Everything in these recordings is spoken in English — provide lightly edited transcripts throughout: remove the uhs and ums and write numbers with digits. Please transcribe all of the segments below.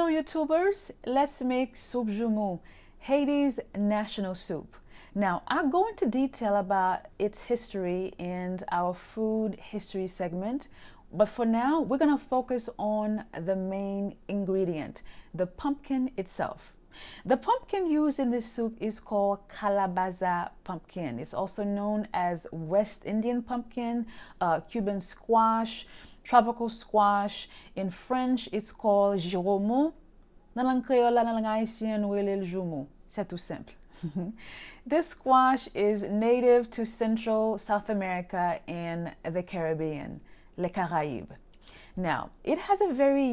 Hello YouTubers, let's make soupe Joumou, Haiti's national soup. Now, I'll go into detail about its history in our food history segment, but for now, we're gonna focus on the main ingredient, the pumpkin itself. The pumpkin used in this soup is called calabaza pumpkin. It's also known as West Indian pumpkin, Cuban squash, tropical squash. In French, it's called Giraumon. Dans langue créole, dans langue haïtienne, on le Joumou. C'est tout simple. This squash is native to Central South America and the Caribbean, les Caraïbes. Now, it has a very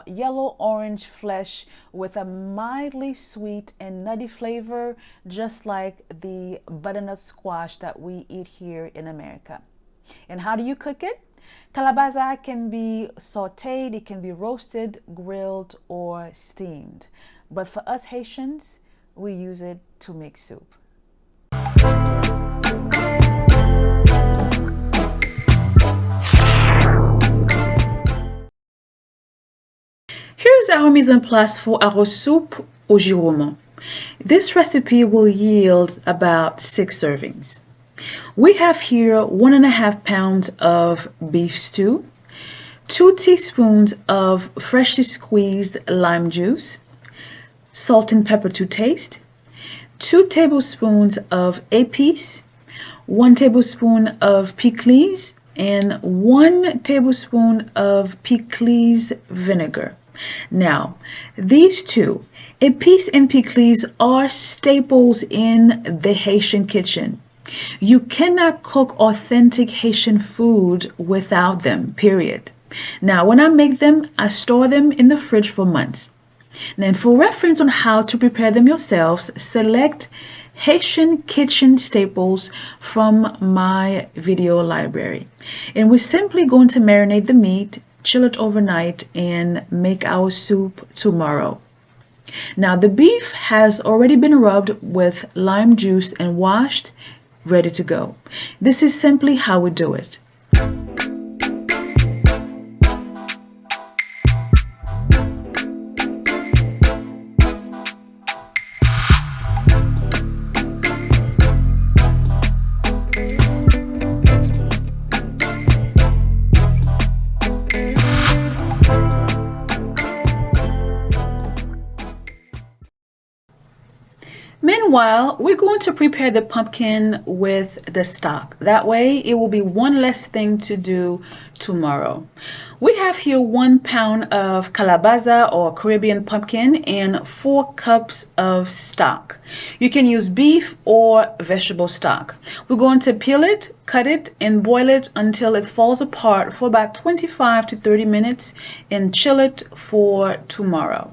yellow-orange flesh with a mildly sweet and nutty flavor, just like the butternut squash that we eat here in America. And how do you cook it? Calabaza can be sauteed, it can be roasted, grilled, or steamed. But for us Haitians, we use it to make soup. Here's our mise en place for our soupe au Giraumon. This recipe will yield about 6 servings. We have here 1.5 pounds of beef stew, 2 teaspoons of freshly squeezed lime juice, salt and pepper to taste, 2 tablespoons of epis, 1 tablespoon of pikliz, and 1 tablespoon of pikliz vinegar. Now, these two, epis and pikliz, are staples in the Haitian kitchen. You cannot cook authentic Haitian food without them, period. Now, when I make them, I store them in the fridge for months. Then, for reference on how to prepare them yourselves, select Haitian kitchen staples from my video library. And we're simply going to marinate the meat, chill it overnight, and make our soup tomorrow. Now, the beef has already been rubbed with lime juice and washed, ready to go. This is simply how we do it. Meanwhile, we're going to prepare the pumpkin with the stock. That way, it will be one less thing to do tomorrow. We have here 1 pound of calabaza or Caribbean pumpkin and 4 cups of stock. You can use beef or vegetable stock. We're going to peel it, cut it, and boil it until it falls apart for about 25 to 30 minutes and chill it for tomorrow.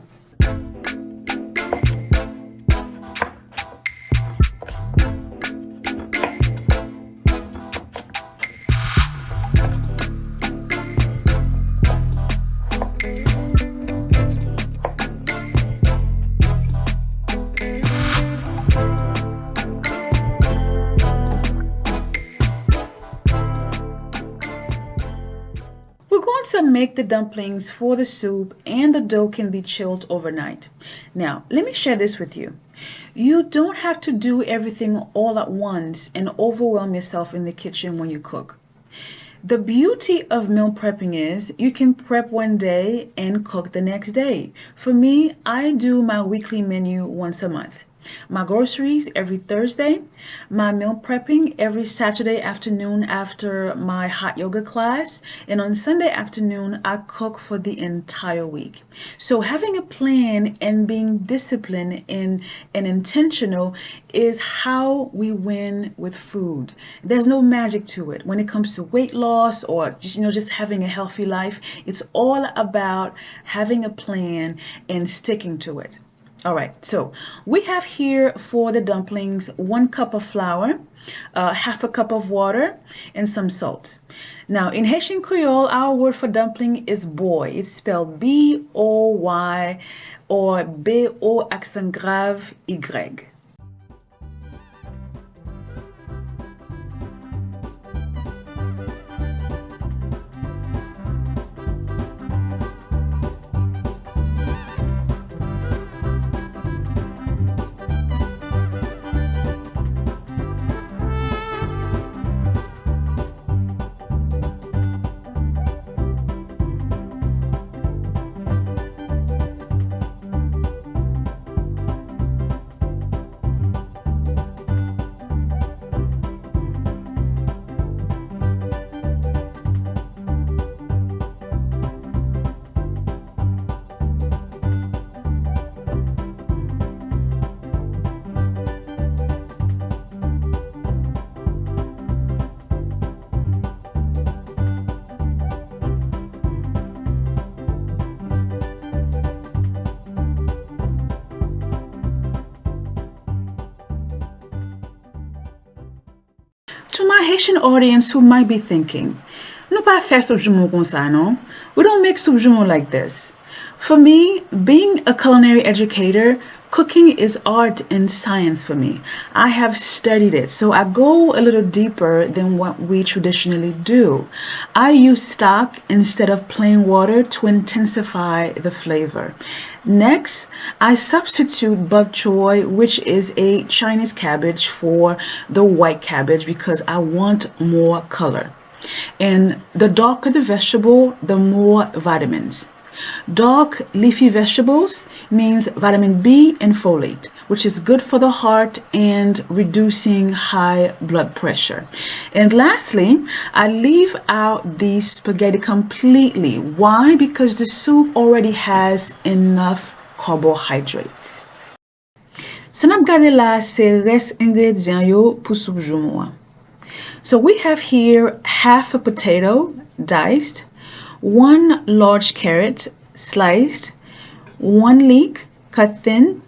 We're going to make the dumplings for the soup, and the dough can be chilled overnight. Now, let me share this with you. You don't have to do everything all at once and overwhelm yourself in the kitchen when you cook. The beauty of meal prepping is you can prep one day and cook the next day. For me, I do my weekly menu once a month. My groceries every Thursday, my meal prepping every Saturday afternoon after my hot yoga class, and on Sunday afternoon I cook for the entire week. So having a plan and being disciplined and intentional is how we win with food. There's no magic to it when it comes to weight loss or just having a healthy life. It's all about having a plan and sticking to it. All right, so we have here for the dumplings 1 cup of flour, half a cup of water, and some salt. Now, in Haitian Creole, our word for dumpling is boy. It's spelled B-O-Y or B-O accent grave Y. To my Haitian audience who might be thinking, nous pas faire soupe Joumou comme ça, non? We don't make soupe Joumou like this. For me, being a culinary educator, cooking is art and science for me. I have studied it, so I go a little deeper than what we traditionally do. I use stock instead of plain water to intensify the flavor. Next, I substitute bok choy, which is a Chinese cabbage, for the white cabbage because I want more color. And the darker the vegetable, the more vitamins. Dark leafy vegetables means vitamin B and folate, which is good for the heart and reducing high blood pressure. And lastly, I leave out the spaghetti completely. Why? Because the soup already has enough carbohydrates. So now gade la se res ingredient yo pour soupe Joumou. So we have here half a potato diced, 1 large carrot sliced, 1 leek cut thin,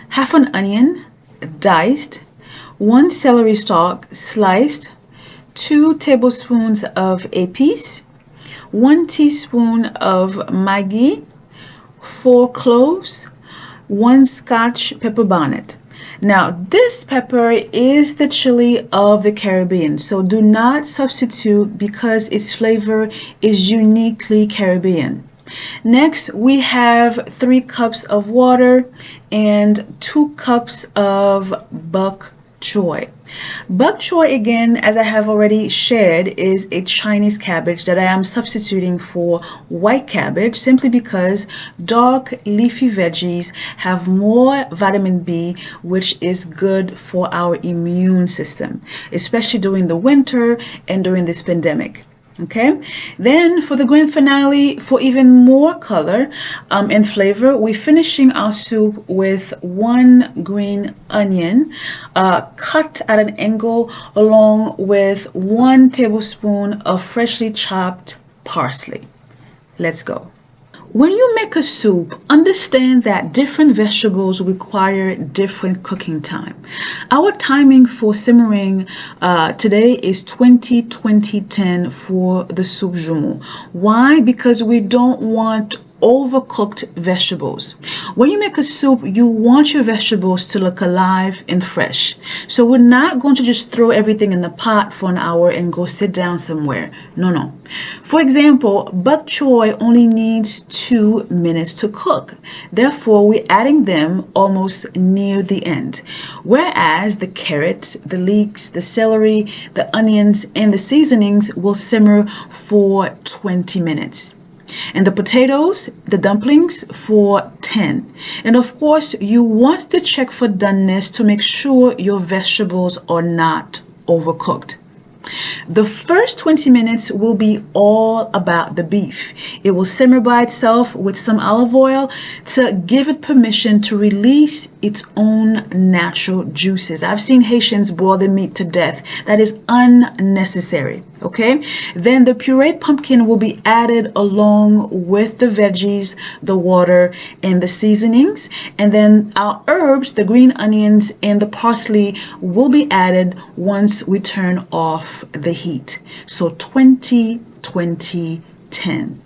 half an onion diced, 1 celery stalk sliced, 2 tablespoons of epis, 1 teaspoon of maggi, 4 cloves, 1 scotch pepper bonnet. Now, this pepper is the chili of the Caribbean, so do not substitute because its flavor is uniquely Caribbean. Next, we have 3 cups of water and 2 cups of bok choy. Bok choy, again, as I have already shared, is a Chinese cabbage that I am substituting for white cabbage simply because dark leafy veggies have more vitamin B, which is good for our immune system, especially during the winter and during this pandemic. Okay, then for the grand finale, for even more color and flavor, we're finishing our soup with 1 green onion cut at an angle, along with 1 tablespoon of freshly chopped parsley. Let's go. When you make a soup, understand that different vegetables require different cooking time. Our timing for simmering today is 20-20-10 for the soupe Joumou. Why? Because we don't want overcooked vegetables. When you make a soup, you want your vegetables to look alive and fresh. So we're not going to just throw everything in the pot for an hour and go sit down somewhere. No. For example, bok choy only needs 2 minutes to cook. Therefore, we're adding them almost near the end. Whereas the carrots, the leeks, the celery, the onions, and the seasonings will simmer for 20 minutes. And the potatoes, the dumplings, for 10. And of course, you want to check for doneness to make sure your vegetables are not overcooked. The first 20 minutes will be all about the beef. It will simmer by itself with some olive oil to give it permission to release its own natural juices. I've seen Haitians boil the meat to death. That is unnecessary. Okay, then the pureed pumpkin will be added along with the veggies, the water, and the seasonings. And then our herbs, the green onions and the parsley, will be added once we turn off the heat. So 20-20-10.